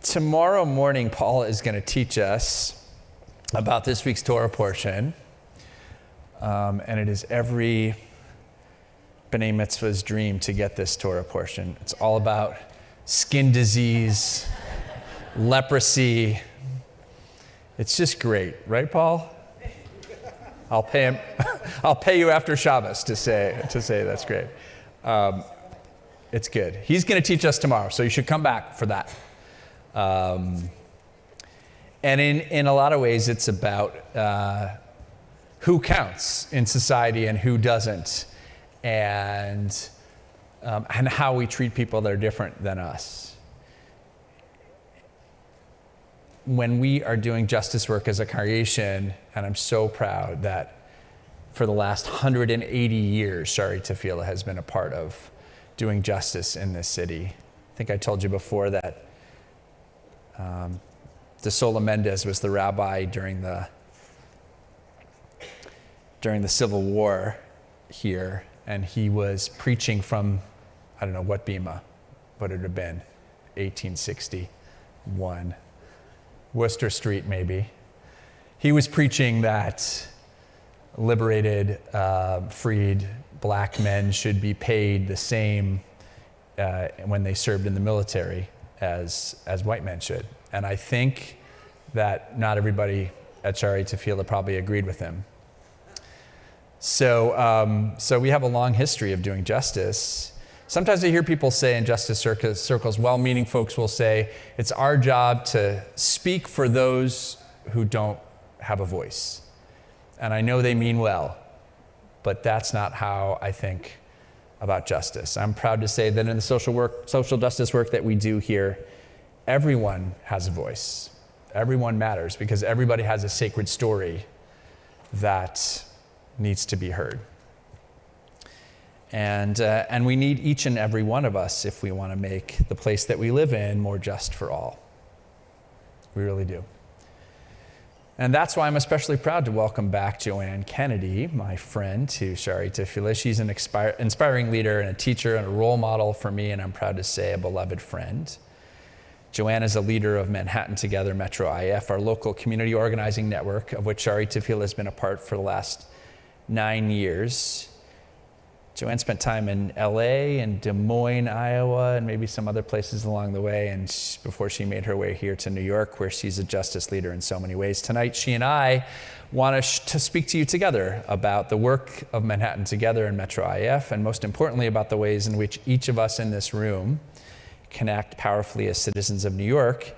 Tomorrow morning, Paul is going to teach us about this week's Torah portion. And it is every B'nai Mitzvah's dream to get this Torah portion. It's all about skin disease, leprosy. It's just great, right, Paul? I'll pay him. I'll pay you after Shabbos to say that's great. It's good. He's going to teach us tomorrow, so you should come back for that. And in a lot of ways, it's about who counts in society and who doesn't, and how we treat people that are different than us. When we are doing justice work as a congregation, and I'm so proud that for the last 180 years, Shari Tefillah has been a part of doing justice in this city. I think I told you before that De Sola Mendez was the rabbi during the Civil War here, and he was preaching from, I don't know what bima, what it would have been, 1861, Worcester Street maybe. He was preaching that liberated, freed black men should be paid the same when they served in the military as white men should. And I think that not everybody at Shari Tefillah probably agreed with him. So we have a long history of doing justice. Sometimes I hear people say in justice circles, well-meaning folks will say, it's our job to speak for those who don't have a voice. And I know they mean well, but that's not how I think about justice. I'm proud to say that in the social justice work that we do here, everyone has a voice. Everyone matters because everybody has a sacred story that needs to be heard. And we need each and every one of us if we want to make the place that we live in more just for all. We really do. And that's why I'm especially proud to welcome back Joanne Kennedy, my friend, to Shari Tefillah. She's an inspiring leader and a teacher and a role model for me, and I'm proud to say a beloved friend. Joanne is a leader of Manhattan Together Metro IF, our local community organizing network, of which Shari Tefillah has been a part for the last 9 years. Joanne spent time in LA and Des Moines, Iowa, and maybe some other places along the way, and before she made her way here to New York, where she's a justice leader in so many ways. Tonight, she and I want to speak to you together about the work of Manhattan Together and Metro IF, and most importantly, about the ways in which each of us in this room can act powerfully as citizens of New York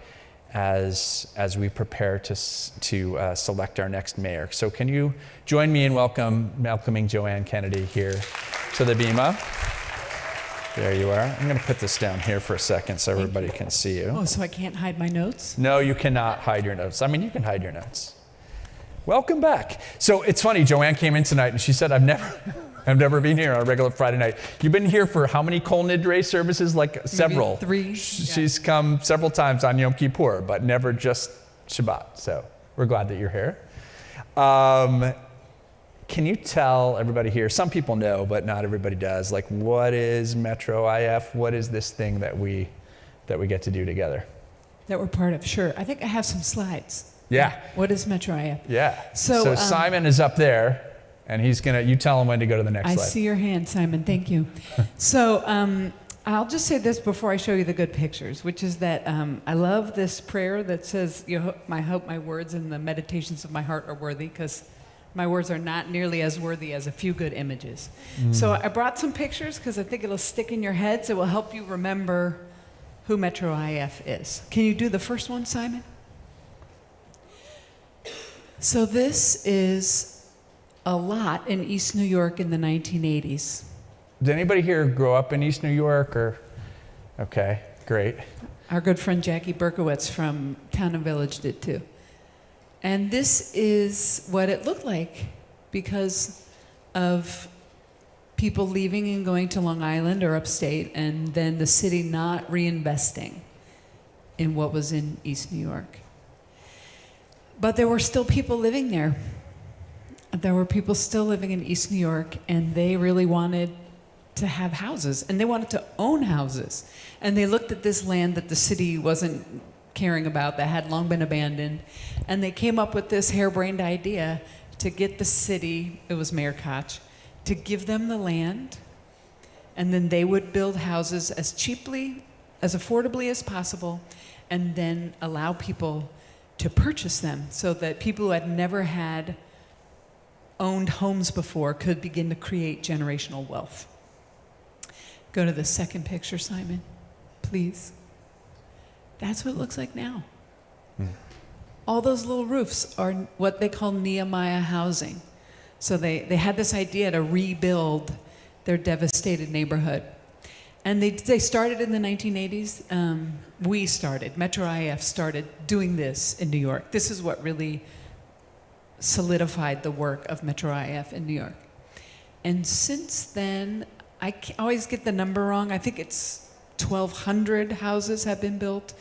as we prepare to select our next mayor. So can you join me in welcoming Joanne Kennedy here to the bima? There you are. I'm going to put this down here for a second so everybody can see you. Oh, so I can't hide my notes? No, you cannot hide your notes. I mean, you can hide your notes. Welcome back. So it's funny, Joanne came in tonight and she said, I've never been here on a regular Friday night. You've been here for how many Kol Nidre services? Like several. Maybe 3. She's come several times on Yom Kippur, but never just Shabbat. So we're glad that you're here. Can you tell everybody here, some people know, but not everybody does, like what is Metro IF? What is this thing that we get to do together? That we're part of, sure. I think I have some slides. Yeah. What is Metro IF? Yeah. So Simon is up there, and you tell him when to go to the next slide. I see your hand, Simon. Thank you. So I'll just say this before I show you the good pictures, which is that I love this prayer that says, I hope my words and the meditations of my heart are worthy, because my words are not nearly as worthy as a few good images. So I brought some pictures because I think it'll stick in your heads. It will help you remember who Metro IF is. Can you do the first one, Simon? So this is a lot in East New York in the 1980s. Did anybody here grow up in East New York? Okay, great. Our good friend Jackie Berkowitz from Town and Village did too. And this is what it looked like because of people leaving and going to Long Island or upstate, and then the city not reinvesting in what was in East New York. But there were still people living there. There were people still living in East New York, and they really wanted to have houses, and they wanted to own houses. And they looked at this land that the city wasn't caring about, that had long been abandoned. And they came up with this harebrained idea to get the city, it was Mayor Koch, to give them the land, and then they would build houses as cheaply, as affordably as possible, and then allow people to purchase them so that people who had never had owned homes before could begin to create generational wealth. Go to the second picture, Simon, please. That's what it looks like now. All those little roofs are what they call Nehemiah housing. So they had this idea to rebuild their devastated neighborhood. And they started in the 1980s. Metro IF started doing this in New York. This is what really solidified the work of Metro IF in New York. And since then, I always get the number wrong. I think it's 1,200 houses have been built.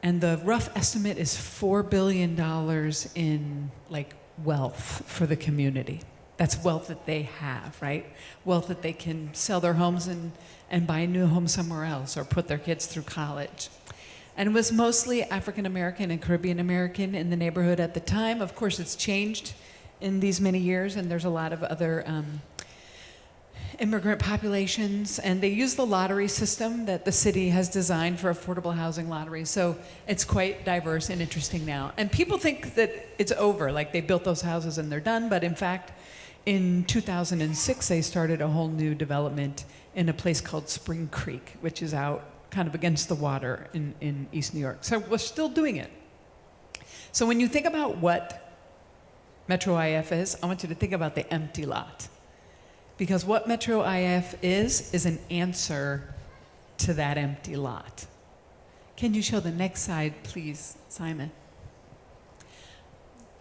And the rough estimate is $4 billion in wealth for the community. That's wealth that they have, right? Wealth that they can sell their homes and buy a new home somewhere else or put their kids through college. And it was mostly African American and Caribbean American in the neighborhood at the time. Of course, it's changed in these many years, and there's a lot of other immigrant populations, and they use the lottery system that the city has designed for affordable housing lotteries. So it's quite diverse and interesting now. And people think that it's over, like they built those houses and they're done, but in fact, in 2006, they started a whole new development in a place called Spring Creek, which is out kind of against the water in East New York. So we're still doing it. So when you think about what Metro IF is, I want you to think about the empty lot. Because what Metro IF is an answer to that empty lot. Can you show the next slide, please, Simon?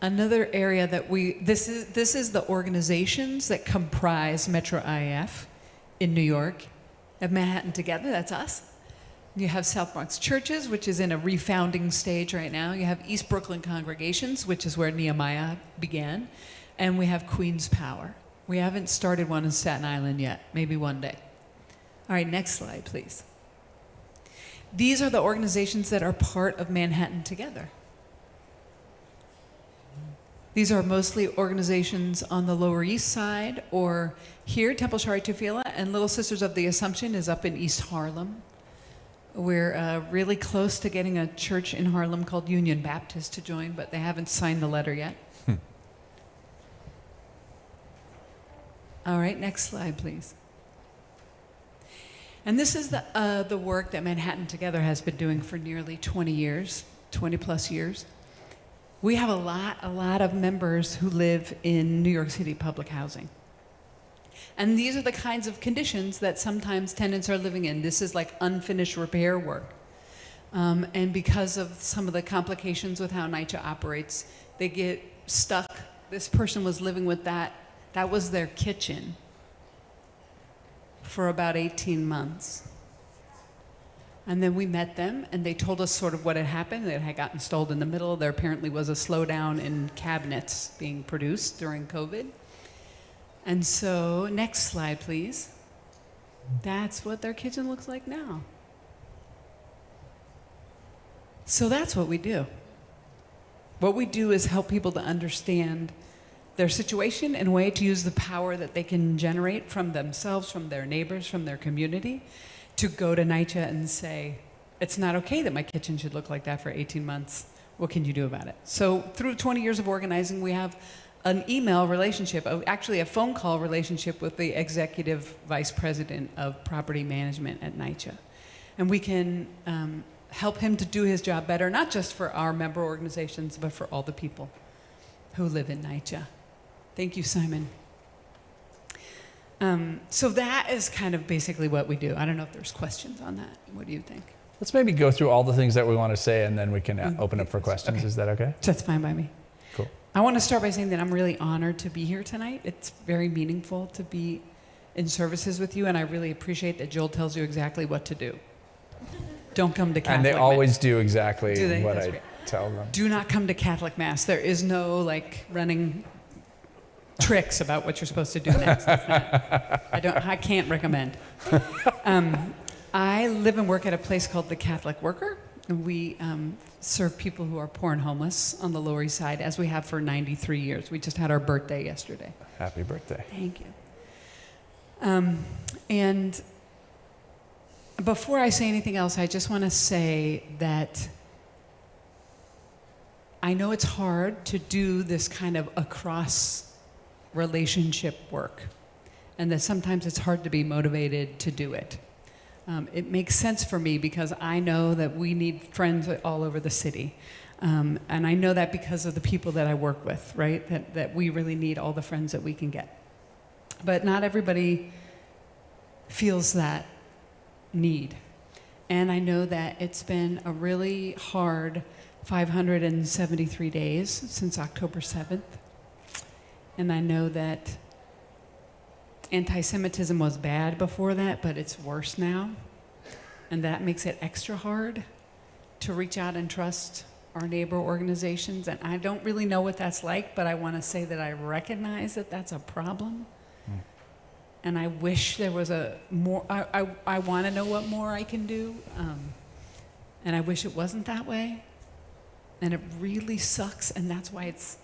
Another area that this is the organizations that comprise Metro IF in New York. Have Manhattan Together, that's us. You have South Bronx Churches, which is in a refounding stage right now. You have East Brooklyn Congregations, which is where Nehemiah began. And we have Queens Power. We haven't started one in Staten Island yet, maybe one day. All right, next slide, please. These are the organizations that are part of Manhattan Together. These are mostly organizations on the Lower East Side or here, Temple Shari Tefillah, and Little Sisters of the Assumption is up in East Harlem. We're really close to getting a church in Harlem called Union Baptist to join, but they haven't signed the letter yet. All right, next slide, please. And this is the work that Manhattan Together has been doing for nearly 20 years, 20 plus years. We have a lot of members who live in New York City public housing. And these are the kinds of conditions that sometimes tenants are living in. This is like unfinished repair work. And because of some of the complications with how NYCHA operates, they get stuck. This person was living with that. That was their kitchen for about 18 months. And then we met them, and they told us sort of what had happened. It had gotten installed in the middle. There apparently was a slowdown in cabinets being produced during COVID. And so, next slide, please. That's what their kitchen looks like now. So that's what we do. What we do is help people to understand their situation in a way to use the power that they can generate from themselves, from their neighbors, from their community, to go to NYCHA and say, it's not okay that my kitchen should look like that for 18 months. What can you do about it? So through 20 years of organizing, we have an email relationship, actually a phone call relationship with the executive vice president of property management at NYCHA. And we can help him to do his job better, not just for our member organizations, but for all the people who live in NYCHA. Thank you, Simon. So that is kind of basically what we do. I don't know if there's questions on that. What do you think? Let's maybe go through all the things that we want to say, and then we can open up for questions. Okay. Is that okay? That's fine by me. Cool. I want to start by saying that I'm really honored to be here tonight. It's very meaningful to be in services with you, and I really appreciate that Joel tells you exactly what to do. Don't come to Catholic Mass. And they always do exactly what That's I great. tell them. Do not come to Catholic Mass. There is no running tricks about what you're supposed to do next. I can't recommend. I live and work at a place called the Catholic Worker, We serve people who are poor and homeless on the Lower East Side, as we have for 93 years. We just had our birthday yesterday. Happy birthday. Thank you. And before I say anything else, I just want to say that I know it's hard to do this kind of across relationship work, and that sometimes it's hard to be motivated to do it. It makes sense for me because I know that we need friends all over the city. And I know that because of the people that I work with, right? That we really need all the friends that we can get. But not everybody feels that need. And I know that it's been a really hard 573 days since October 7th. And I know that anti-Semitism was bad before that, but it's worse now. And that makes it extra hard to reach out and trust our neighbor organizations. And I don't really know what that's like, but I want to say that I recognize that that's a problem. And I wish there was a more, I want to know what more I can do. And I wish it wasn't that way. And it really sucks, and that's why it's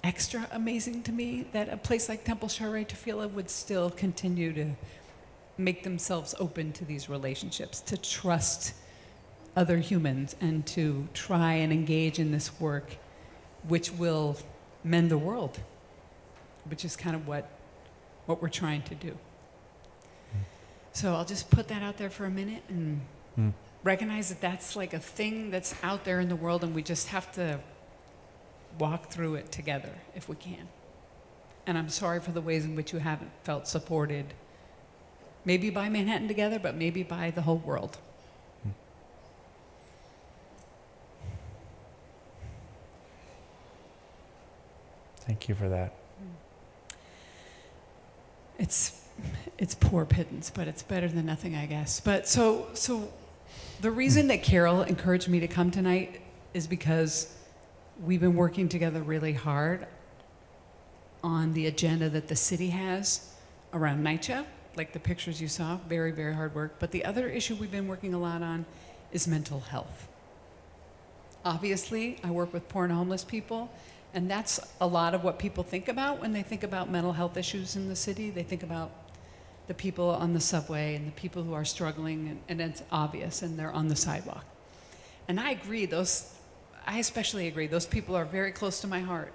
extra amazing to me that a place like Temple Shirei Tefillah would still continue to make themselves open to these relationships, to trust other humans, and to try and engage in this work which will mend the world, which is kind of what we're trying to do. So I'll just put that out there for a minute and recognize that that's like a thing that's out there in the world, and we just have to walk through it together if we can. And I'm sorry for the ways in which you haven't felt supported, maybe by Manhattan Together, but maybe by the whole world. Thank you for that. It's poor pittance, but it's better than nothing, I guess. But so the reason that Carol encouraged me to come tonight is because we've been working together really hard on the agenda that the city has around NYCHA, like the pictures you saw, very, very hard work. But the other issue we've been working a lot on is mental health. Obviously, I work with poor and homeless people, and that's a lot of what people think about when they think about mental health issues in the city. They think about the people on the subway and the people who are struggling, and it's obvious, and they're on the sidewalk. And I agree, I especially agree, those people are very close to my heart.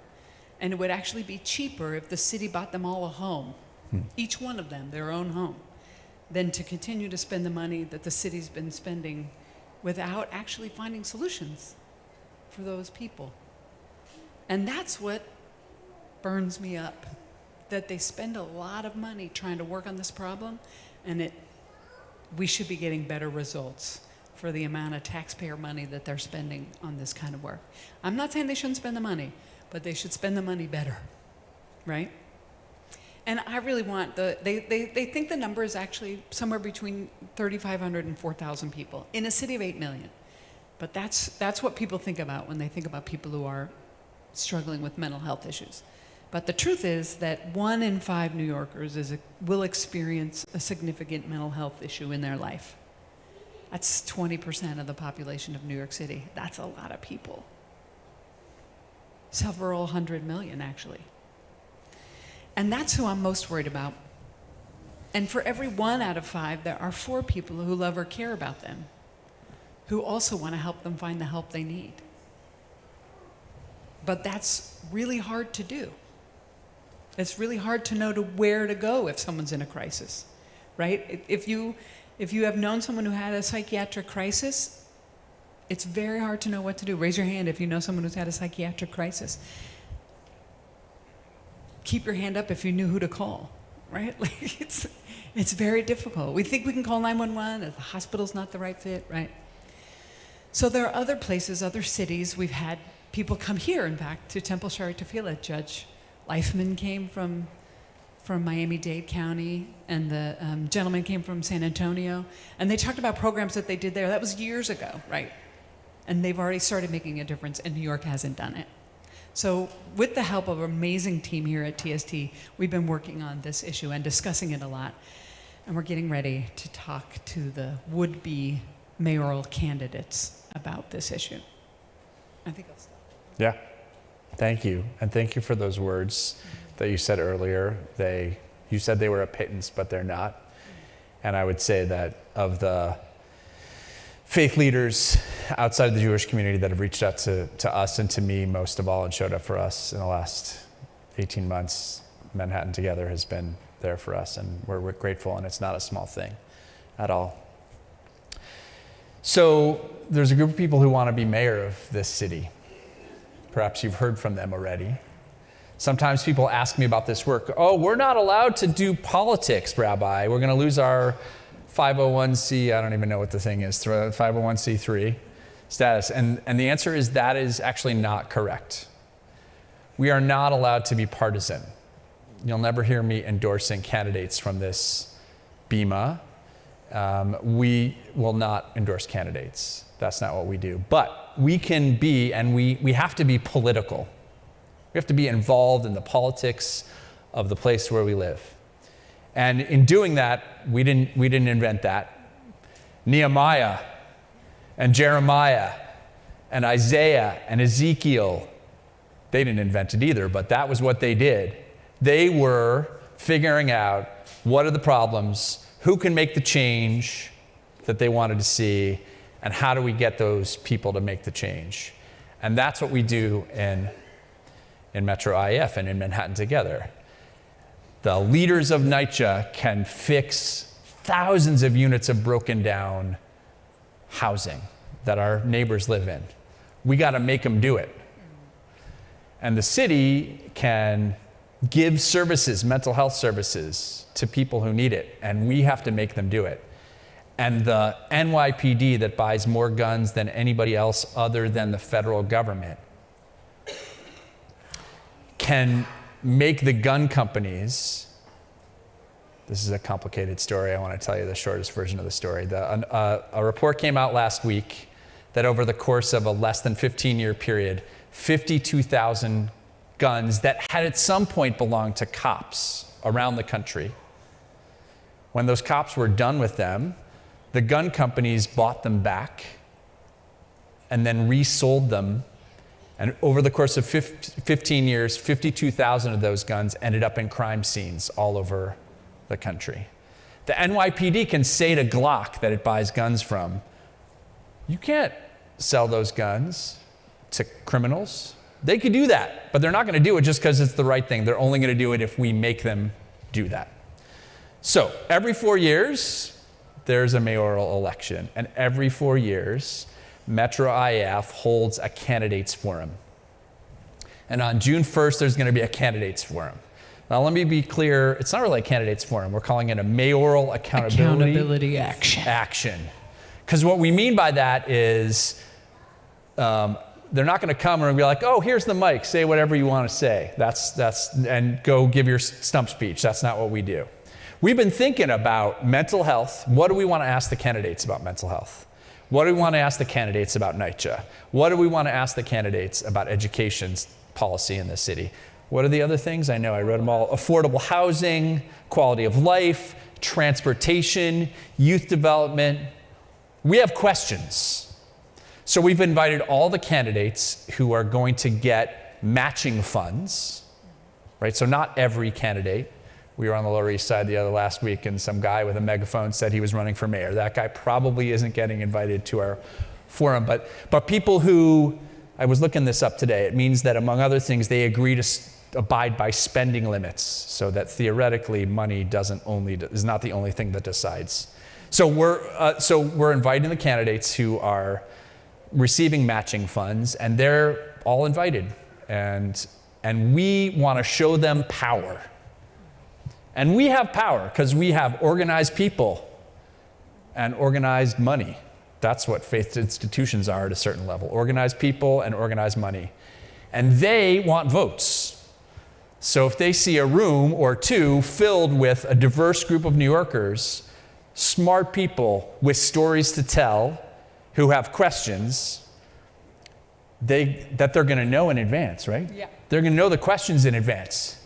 And it would actually be cheaper if the city bought them all a home, each one of them, their own home, than to continue to spend the money that the city's been spending without actually finding solutions for those people. And that's what burns me up, that they spend a lot of money trying to work on this problem, and we should be getting better results for the amount of taxpayer money that they're spending on this kind of work. I'm not saying they shouldn't spend the money, but they should spend the money better, right? And I really want they think the number is actually somewhere between 3,500 and 4,000 people in a city of 8 million. But that's what people think about when they think about people who are struggling with mental health issues. But the truth is that 1 in 5 New Yorkers will experience a significant mental health issue in their life. That's 20% of the population of New York City. That's a lot of people. Several 100 million, actually. And that's who I'm most worried about. And for every 1 out of 5, there are 4 people who love or care about them, who also want to help them find the help they need. But that's really hard to do. It's really hard to know where to go if someone's in a crisis, right? If you have known someone who had a psychiatric crisis, it's very hard to know what to do. Raise your hand if you know someone who's had a psychiatric crisis. Keep your hand up if you knew who to call, right? Like it's very difficult. We think we can call 911, if the hospital's not the right fit, right? So there are other places, other cities. We've had people come here, in fact, to Temple Shirei Tefillah. Judge Leifman came from Miami-Dade County, and the gentleman came from San Antonio. And they talked about programs that they did there. That was years ago, right? And they've already started making a difference, and New York hasn't done it. So with the help of an amazing team here at TST, we've been working on this issue and discussing it a lot. And we're getting ready to talk to the would-be mayoral candidates about this issue. I think I'll stop. Yeah. Thank you. And thank you for those words that you said earlier. You said they were a pittance, but they're not. And I would say that of the faith leaders outside of the Jewish community that have reached out to us and to me most of all and showed up for us in the last 18 months, Manhattan Together has been there for us, and we're grateful, and it's not a small thing at all. So there's a group of people who want to be mayor of this city. Perhaps you've heard from them already. Sometimes people ask me about this work. Oh, we're not allowed to do politics, Rabbi. We're going to lose our 501c, I don't even know what the thing is, 501c3 status. And the answer is that is actually not correct. We are not allowed to be partisan. You'll never hear me endorsing candidates from this bima. We will not endorse candidates. That's not what we do. But we can be, and we have to be political. We have to be involved in the politics of the place where we live. And in doing that, we didn't invent that. Nehemiah and Jeremiah and Isaiah and Ezekiel, they didn't invent it either, but that was what they did. They were figuring out what are the problems, who can make the change that they wanted to see, and how do we get those people to make the change. And that's what we do in Metro IF and in Manhattan Together. The leaders of NYCHA can fix thousands of units of broken down housing that our neighbors live in. We got to make them do it. And the city can give services, mental health services, to people who need it, and we have to make them do it. And the NYPD that buys more guns than anybody else other than the federal government can make the gun companies, this is a complicated story, I want to tell you the shortest version of the story. A report came out last week that over the course of a less than 15-year period, 52,000 guns that had at some point belonged to cops around the country. When those cops were done with them, the gun companies bought them back and then resold them. And over the course of 15 years, 52,000 of those guns ended up in crime scenes all over the country. The NYPD can say to Glock that it buys guns from, you can't sell those guns to criminals. They could do that, but they're not going to do it just because it's the right thing. They're only going to do it if we make them do that. So every 4 years, there's a mayoral election. And every 4 years, Metro IF holds a candidates forum. And on June 1st, there's going to be a candidates forum. Now, let me be clear. It's not really a candidates forum. We're calling it a mayoral accountability action. Because what we mean by that is they're not going to come and be like, oh, here's the mic. Say whatever you want to say. And go give your stump speech. That's not what we do. We've been thinking about mental health. What do we want to ask the candidates about mental health? What do we want to ask the candidates about NYCHA? What do we want to ask the candidates about education policy in the city? What are the other things? I know I wrote them all. Affordable housing, quality of life, transportation, youth development. We have questions. So we've invited all the candidates who are going to get matching funds, right? So not every candidate. We were on the Lower East Side the other last week, and some guy with a megaphone said he was running for mayor. That guy probably isn't getting invited to our forum. But people who, I was looking this up today, it means that, among other things, they agree to abide by spending limits, so that theoretically money is not the only thing that decides. So we're inviting the candidates who are receiving matching funds, and they're all invited. And we want to show them power. And we have power because we have organized people and organized money. That's what faith institutions are at a certain level. Organized people and organized money. And they want votes. So if they see a room or two filled with a diverse group of New Yorkers, smart people with stories to tell, who have questions, that they're going to know in advance, right? Yeah. They're going to know the questions in advance.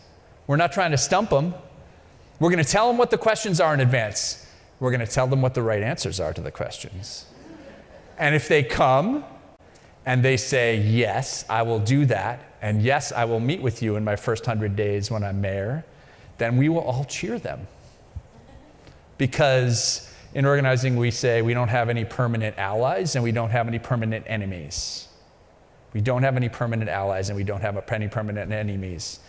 We're not trying to stump them. We're going to tell them what the questions are in advance. We're going to tell them what the right answers are to the questions. And if they come and they say, yes, I will do that, and yes, I will meet with you in my first 100 days when I'm mayor, then we will all cheer them. Because in organizing, we say we don't have any permanent allies and we don't have any permanent enemies. We don't have any permanent allies and we don't have any permanent enemies.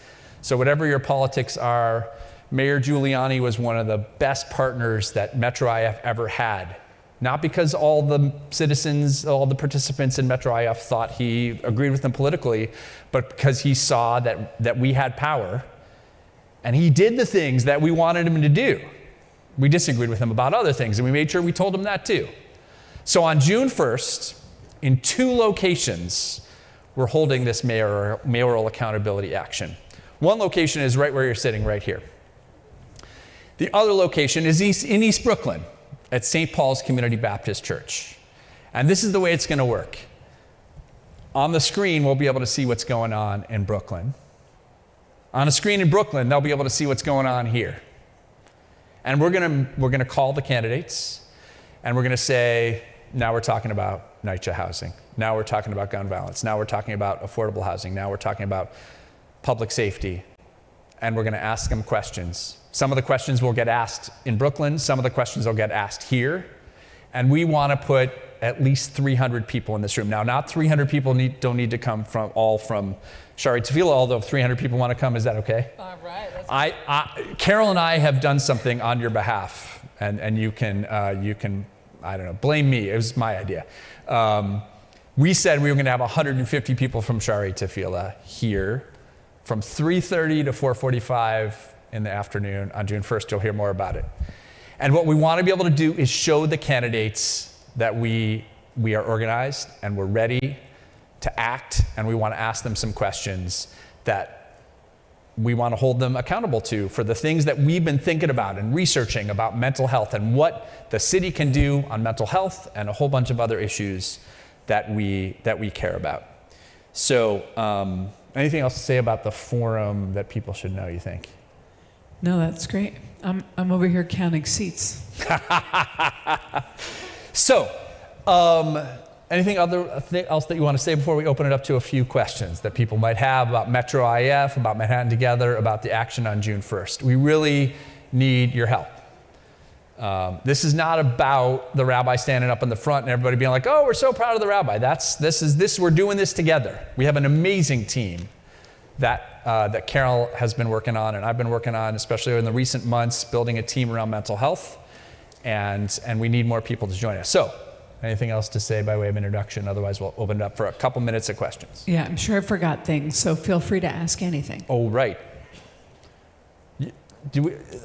So whatever your politics are, Mayor Giuliani was one of the best partners that Metro IF ever had. Not because all the citizens, all the participants in Metro IF thought he agreed with them politically, but because he saw that we had power, and he did the things that we wanted him to do. We disagreed with him about other things, and we made sure we told him that too. So on June 1st, in 2 locations, we're holding this mayoral accountability action. One location is right where you're sitting, right here. The other location is in East Brooklyn at St. Paul's Community Baptist Church. And this is the way it's going to work. On the screen, we'll be able to see what's going on in Brooklyn. On a screen in Brooklyn, they'll be able to see what's going on here. And we're going to call the candidates, and we're going to say, now we're talking about NYCHA housing. Now we're talking about gun violence. Now we're talking about affordable housing. Now we're talking about public safety. And we're going to ask them questions. Some of the questions will get asked in Brooklyn. Some of the questions will get asked here. And we want to put at least 300 people in this room. Now, not 300 people don't need to come from Shari Tefillah, although if 300 people want to come, is that okay? All right. Carol and I have done something on your behalf, and you can, I don't know, blame me. It was my idea. We said we were going to have 150 people from Shari Tefillah here from 3:30 to 4:45 in the afternoon on June 1st. You'll hear more about it. And what we want to be able to do is show the candidates that we are organized and we're ready to act, and we want to ask them some questions that we want to hold them accountable to for the things that we've been thinking about and researching about mental health and what the city can do on mental health and a whole bunch of other issues that we care about. So anything else to say about the forum that people should know, you think? No, that's great. I'm over here counting seats. So, anything else that you want to say before we open it up to a few questions that people might have about Metro IF, about Manhattan Together, about the action on June 1st? We really need your help. This is not about the rabbi standing up in the front and everybody being like, oh, we're so proud of the rabbi. We're doing this together. We have an amazing team that Carol has been working on and I've been working on, especially in the recent months, building a team around mental health, and we need more people to join us. So, anything else to say by way of introduction? Otherwise, we'll open it up for a couple minutes of questions. Yeah, I'm sure I forgot things, so feel free to ask anything. Oh, right.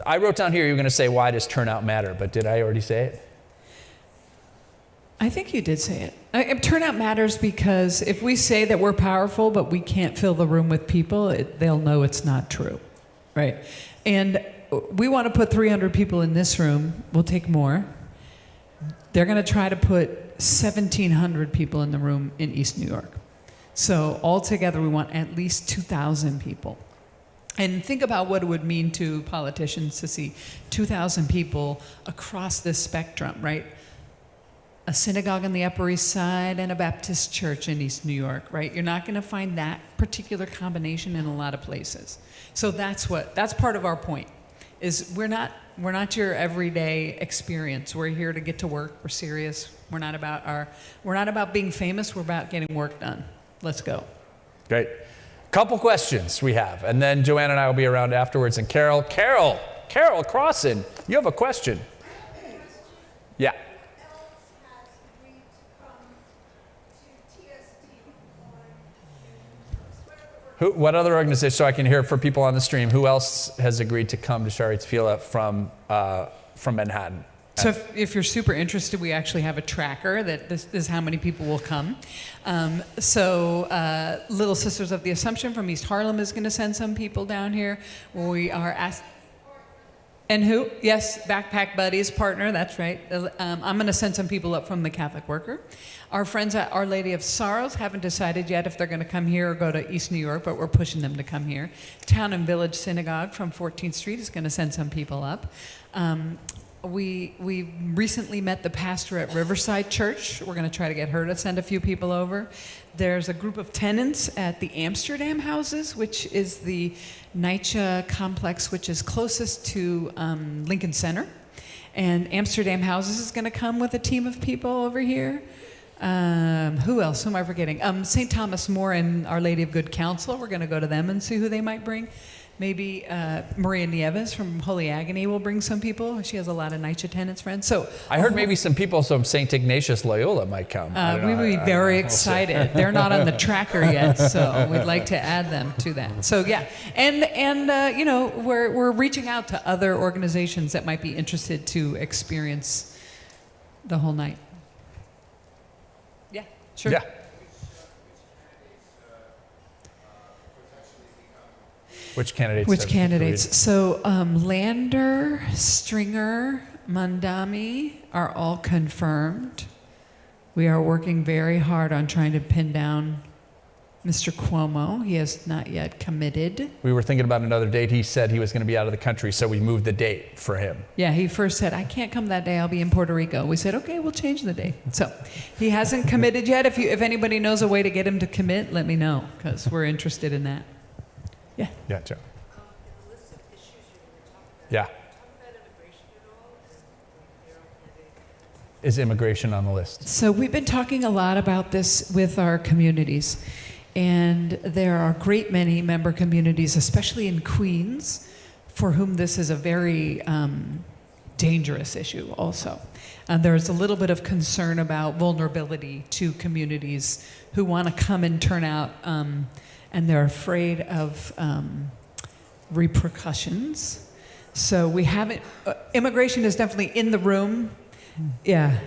I wrote down here you were going to say, why does turnout matter? But did I already say it? I think you did say it. Turnout matters because if we say that we're powerful, but we can't fill the room with people, they'll know it's not true, right? And we want to put 300 people in this room. We'll take more. They're going to try to put 1,700 people in the room in East New York. So altogether, we want at least 2,000 people. And think about what it would mean to politicians to see 2,000 people across this spectrum, right? A synagogue on the Upper East Side and a Baptist church in East New York, right? You're not going to find that particular combination in a lot of places. So that's part of our point, is we're not your everyday experience. We're here to get to work. We're serious. We're not about being famous. We're about getting work done. Let's go. Great. Couple questions we have, and then Joanne and I will be around afterwards. And Carol Crossan, you have a question. Yeah. What other organization, so I can hear for people on the stream, who else has agreed to come to Shari Tefillah from Manhattan? So if you're super interested, we actually have a tracker that this is how many people will come. Little Sisters of the Assumption from East Harlem is going to send some people down here. We are asked. And who? Yes, Backpack Buddies partner, that's right. I'm going to send some people up from the Catholic Worker. Our friends at Our Lady of Sorrows haven't decided yet if they're going to come here or go to East New York, but we're pushing them to come here. Town and Village Synagogue from 14th Street is going to send some people up. we recently met the pastor at Riverside Church. We're going to try to get her to send a few people over. There's a group of tenants at the Amsterdam houses, which is the NYCHA complex, which is closest to Lincoln Center. And Amsterdam Houses is going to come with a team of people over here. Who else? Who am I forgetting? St. Thomas More and Our Lady of Good Counsel. We're going to go to them and see who they might bring. Maybe Maria Nieves from Holy Agony will bring some people. She has a lot of NYCHA tenants friends. So I heard maybe some people from St. Ignatius Loyola might come. we would be very excited. They're not on the tracker yet, so we'd like to add them to that. So yeah, and you know, we're reaching out to other organizations that might be interested to experience the whole night. Yeah, sure. Yeah. Which candidates? Which candidates? So Lander, Stringer, Mandami are all confirmed. We are working very hard on trying to pin down Mr. Cuomo. He has not yet committed. We were thinking about another date. He said he was going to be out of the country, so we moved the date for him. Yeah, he first said, I can't come that day. I'll be in Puerto Rico. We said, okay, we'll change the date. So he hasn't committed yet. If anybody knows a way to get him to commit, let me know, because we're interested in that. Yeah. Yeah, Joe. In the list of issues you're going to talk about, Yeah. talk about immigration at all? And your own candidate? Is immigration on the list? So we've been talking a lot about this with our communities. And there are a great many member communities, especially in Queens, for whom this is a very dangerous issue also. There's a little bit of concern about vulnerability to communities who want to come and turn out, and they're afraid of repercussions. So we haven't, immigration is definitely in the room. Yeah.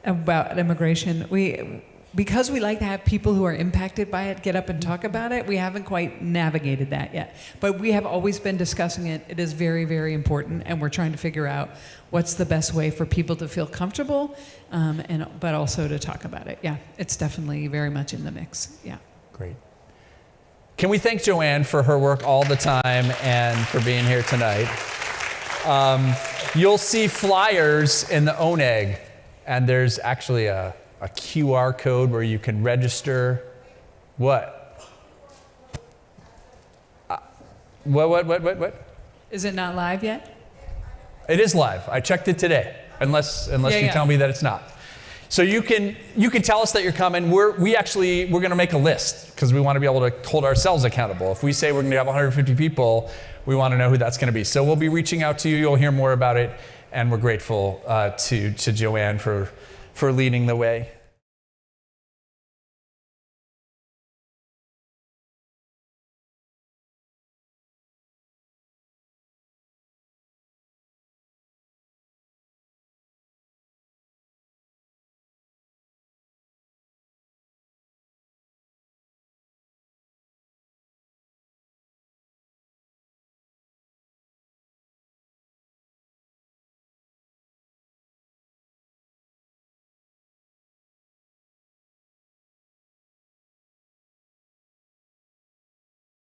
About immigration. Because we like to have people who are impacted by it get up and talk about it, we haven't quite navigated that yet. But we have always been discussing it. It is very, very important, and we're trying to figure out what's the best way for people to feel comfortable, but also to talk about it. Yeah, it's definitely very much in the mix. Yeah. Great. Can we thank Joanne for her work all the time and for being here tonight? You'll see flyers in the ONEG, and there's actually a QR code where you can register. What? What? Is it not live yet? It is live. I checked it today, unless you tell me that it's not. So you can tell us that you're coming. We're going to make a list because we want to be able to hold ourselves accountable. If we say we're going to have 150 people, we want to know who that's going to be. So we'll be reaching out to you. You'll hear more about it, and we're grateful to Joanne for leading the way.